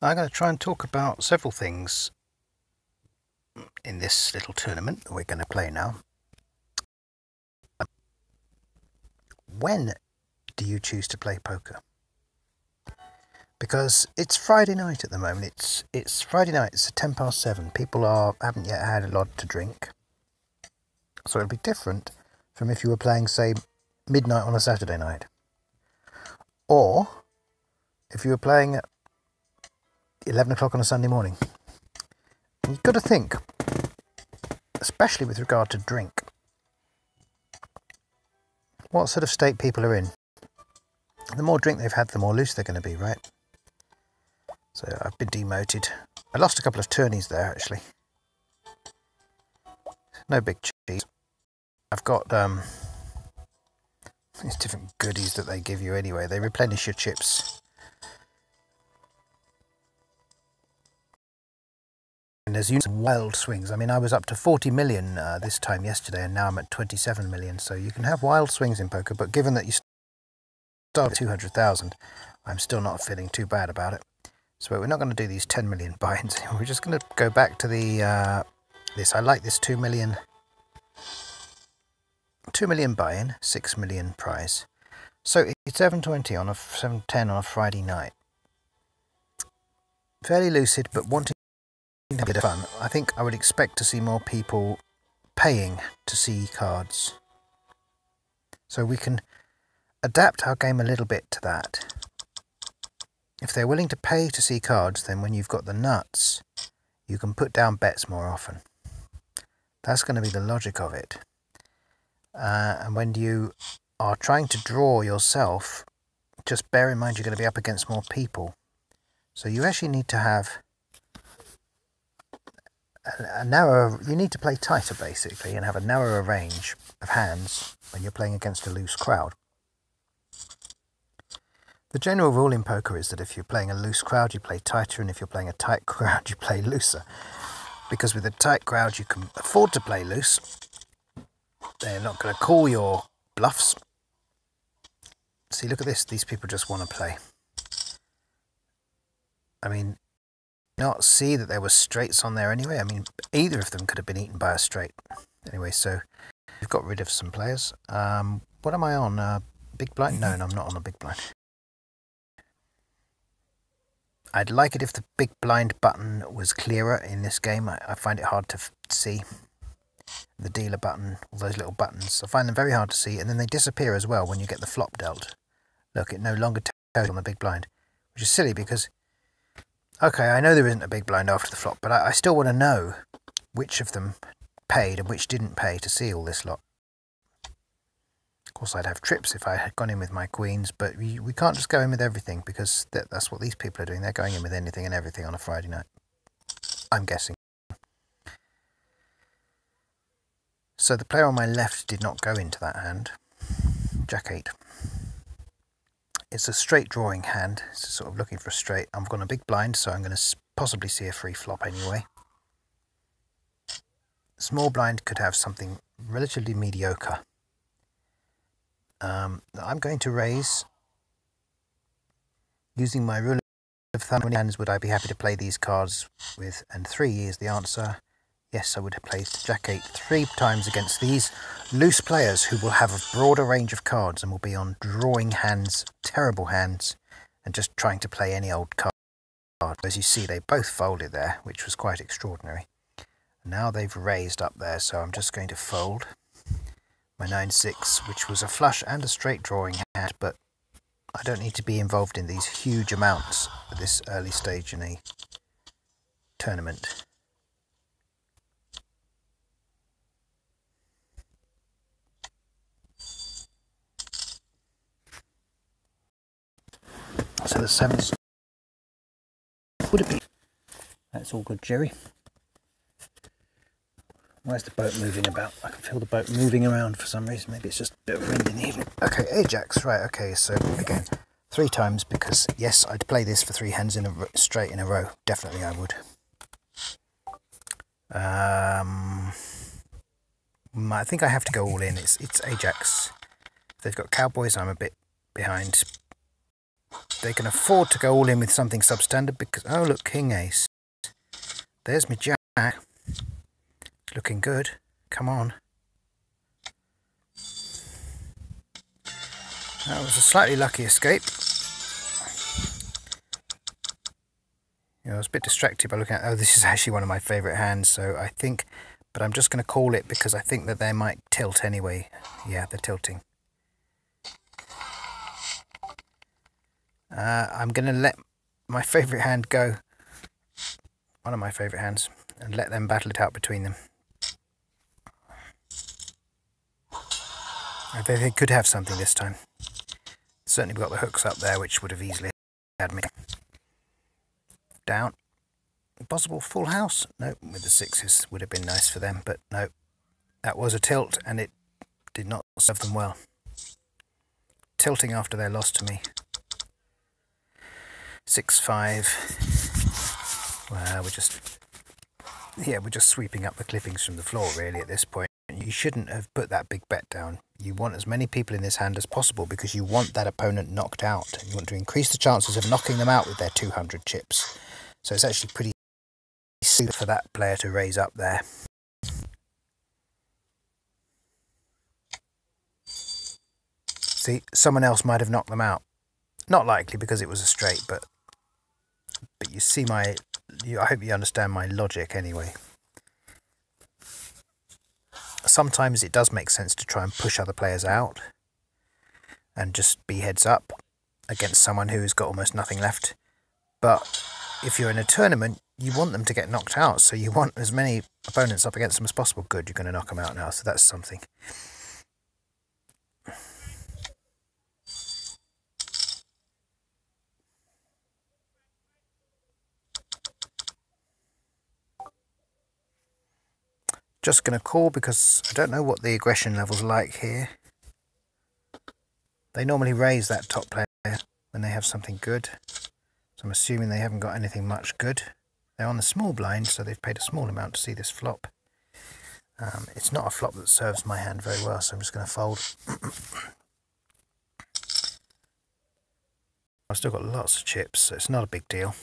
I'm going to try and talk about several things in this little tournament that we're going to play now. When do you choose to play poker? Because it's Friday night at the moment. It's Friday night. It's 7:10. People haven't yet had a lot to drink, so it'll be different from if you were playing, say, midnight on a Saturday night, or if you were playing at 11 o'clock on a Sunday morning. And you've got to think, especially with regard to drink, what sort of state people are in. The more drink they've had, the more loose they're going to be, right? So I've been demoted. I lost a couple of tourneys there, actually. No big cheese. I've got these different goodies that they give you anyway. They replenish your chips. And there's wild swings. I mean, I was up to 40 million this time yesterday, and now I'm at 27 million. So you can have wild swings in poker, but given that you start at 200,000, I'm still not feeling too bad about it. So we're not going to do these 10 million buy-ins. We're just going to go back to the this. I like this 2 million buy-in, 6 million prize. So it's 7:20 on a 7:10 on a Friday night. Fairly lucid, but wanting a bit of fun. I think I would expect to see more people paying to see cards. So we can adapt our game a little bit to that. If they're willing to pay to see cards, then when you've got the nuts, you can put down bets more often. That's going to be the logic of it. And when you are trying to draw yourself, just bear in mind you're going to be up against more people. So you actually need to have a narrower, you need to play tighter basically, and have a narrower range of hands when you're playing against a loose crowd. The general rule in poker is that if you're playing a loose crowd, you play tighter, and if you're playing a tight crowd, you play looser. Because with a tight crowd, you can afford to play loose. They're not going to call your bluffs. See, look at this. These people just want to play. I mean, not see that there were straights on there anyway. I mean, either of them could have been eaten by a straight. Anyway, so we've got rid of some players. What am I on? Big blind? No, I'm not on a big blind. I'd like it if the big blind button was clearer in this game. I find it hard to see. The dealer button, all those little buttons, I find them very hard to see, and then they disappear as well when you get the flop dealt. Look, it no longer tells on the big blind, which is silly because, okay, I know there isn't a big blind after the flop, but I still want to know which of them paid and which didn't pay to see all this lot. Of course, I'd have trips if I had gone in with my queens, but we can't just go in with everything, because that's what these people are doing. They're going in with anything and everything on a Friday night, I'm guessing. So the player on my left did not go into that hand. Jack 8. It's a straight drawing hand. It's sort of looking for a straight. I've got a big blind, so I'm going to possibly see a free flop anyway. Small blind could have something relatively mediocre. I'm going to raise, using my rule of thumb. How many hands would I be happy to play these cards with? And 3 is the answer. Yes, I would have played Jack 8 3 times against these loose players who will have a broader range of cards and will be on drawing hands, terrible hands, and just trying to play any old card. As you see, they both folded there, which was quite extraordinary. Now they've raised up there, so I'm just going to fold my 9-6, which was a flush and a straight drawing hand, but I don't need to be involved in these huge amounts at this early stage in a tournament. So the 7s would it be? That's all good, Jerry. Where's the boat moving about? I can feel the boat moving around for some reason. Maybe it's just a bit of wind in the evening. Okay, Ajax, right, okay, so again, 3 times, because yes, I'd play this for 3 hands in a straight in a row. Definitely I would. I think I have to go all in. It's Ajax. If they've got Cowboys, I'm a bit behind. they can afford to go all in with something substandard because, oh look, king ace. There's my jack. It's looking good. Come on. That was a slightly lucky escape. You know, I was a bit distracted by looking at, oh, this is actually one of my favourite hands, so I think, but I'm just going to call it because I think that they might tilt anyway. Yeah, they're tilting. I'm going to let my favourite hand go, one of my favourite hands, and let them battle it out between them. They could have something this time. Certainly we've got the hooks up there, which would have easily had me down. Possible full house? No, with the sixes would have been nice for them, but no. That was a tilt, and it did not serve them well. Tilting after their loss to me. 6-5. Well, we're just sweeping up the clippings from the floor really at this point. You shouldn't have put that big bet down. You want as many people in this hand as possible because you want that opponent knocked out. And you want to increase the chances of knocking them out with their 200 chips. So it's actually pretty suited for that player to raise up there. See, someone else might have knocked them out. Not likely because it was a straight, but you see I hope you understand my logic anyway. Sometimes it does make sense to try and push other players out and just be heads up against someone who's got almost nothing left. But if you're in a tournament, you want them to get knocked out, so you want as many opponents up against them as possible. Good, you're going to knock them out now, so that's something. Just going to call because I don't know what the aggression level's like here. They normally raise that top player when they have something good. So I'm assuming they haven't got anything much good. They're on the small blind, so they've paid a small amount to see this flop. It's not a flop that serves my hand very well, so I'm just going to fold. I've still got lots of chips, so it's not a big deal.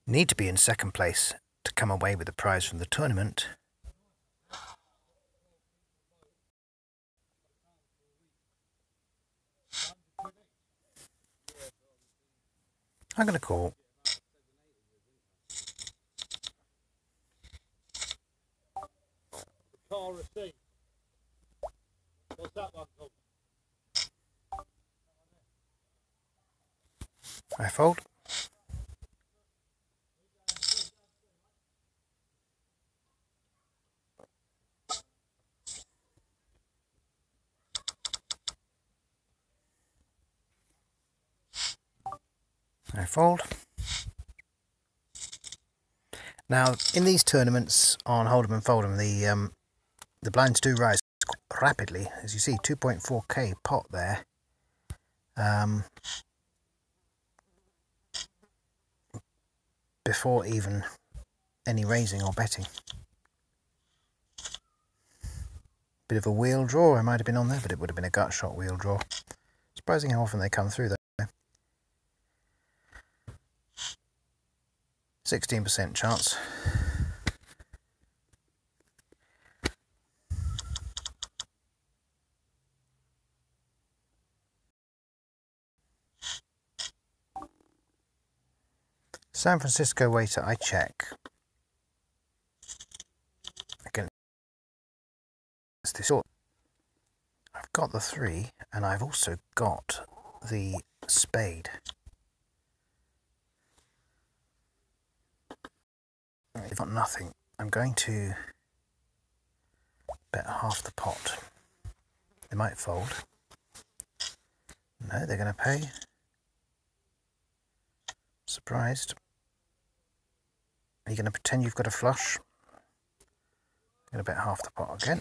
Need to be in second place to come away with the prize from the tournament. I'm going to call. What's that one called? I fold. I fold. Now, in these tournaments on Hold'em and Fold'em, the blinds do rise quite rapidly. As you see, 2.4k pot there. Before even any raising or betting. Bit of a wheel draw, I might have been on there, but it would have been a gut shot wheel draw. Surprising how often they come through though. 16% chance. San Francisco waiter, I check. Again, it's this sort. I've got the 3 and I've also got the spade. I've got nothing. I'm going to bet half the pot. They might fold. No, they're going to pay. Surprised. Are you going to pretend you've got a flush? I'm going to bet half the pot again.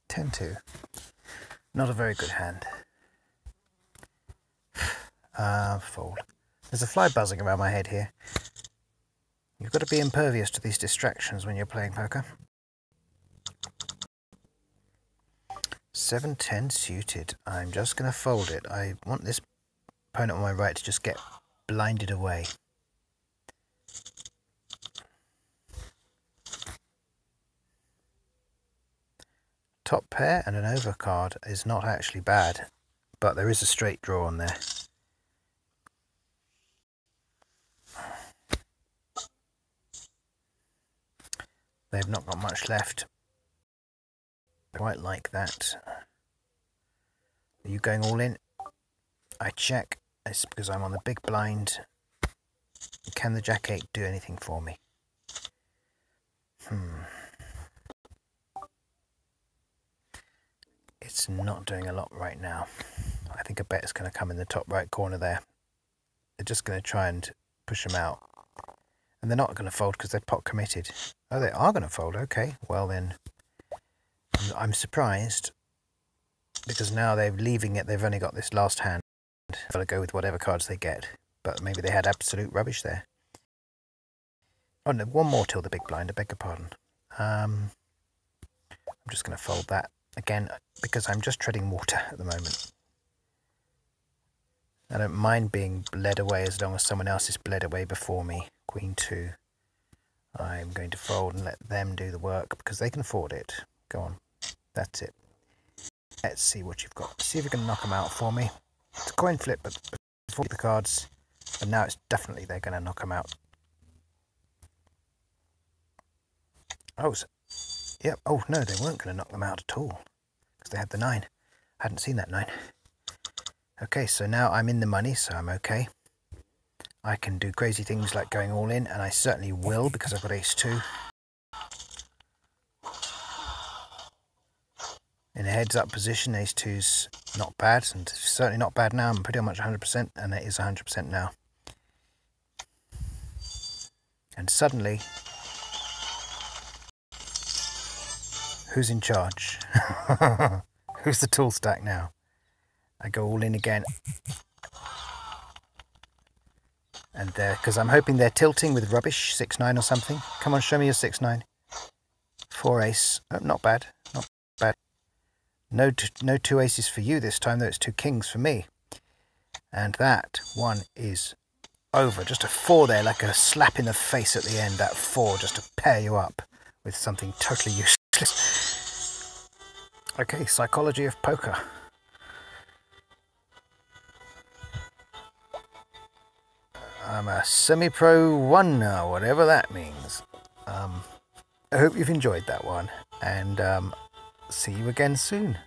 $10-2. Not a very good hand. Fold. There's a fly buzzing around my head here. You've got to be impervious to these distractions when you're playing poker. 7-10 suited. I'm just going to fold it. I want this opponent on my right to just get blinded away. Top pair and an overcard is not actually bad, but there is a straight draw on there. They've not got much left. Quite like that. Are you going all in? I check. It's because I'm on the big blind. Can the Jack-8 do anything for me? It's not doing a lot right now. I think a bet is going to come in the top right corner there. They're just going to try and push them out. And they're not going to fold because they're pot committed. Oh, they are going to fold. Okay, well then, I'm surprised because now they're leaving it. They've only got this last hand. They've got to go with whatever cards they get. But maybe they had absolute rubbish there. Oh no, one more till the big blind. I beg your pardon. I'm just going to fold that again because I'm just treading water at the moment. I don't mind being bled away as long as someone else is bled away before me. Queen 2. I'm going to fold and let them do the work because they can afford it. Go on. That's it. Let's see what you've got. See if you can knock them out for me. It's a coin flip, but before the cards. But now it's definitely they're going to knock them out. Oh, so, yep. Oh, no, they weren't going to knock them out at all because they had the 9. I hadn't seen that 9. Okay, so now I'm in the money, so I'm okay. I can do crazy things like going all in, and I certainly will because I've got ace 2. In a heads-up position, ace 2's not bad, and certainly not bad now. I'm pretty much 100%, and it is 100% now. And suddenly, who's in charge? Who's the tool stack now? I go all in again. And because I'm hoping they're tilting with rubbish, 6-9 or something. Come on, show me your 6-9. 4 ace. Oh, not bad. Not bad. No 2 aces for you this time, though it's 2 kings for me. And that one is over. Just a 4 there, like a slap in the face at the end. That 4 just to pair you up with something totally useless. Okay, psychology of poker. I'm a semi-pro 1 now, whatever that means. I hope you've enjoyed that one, and see you again soon.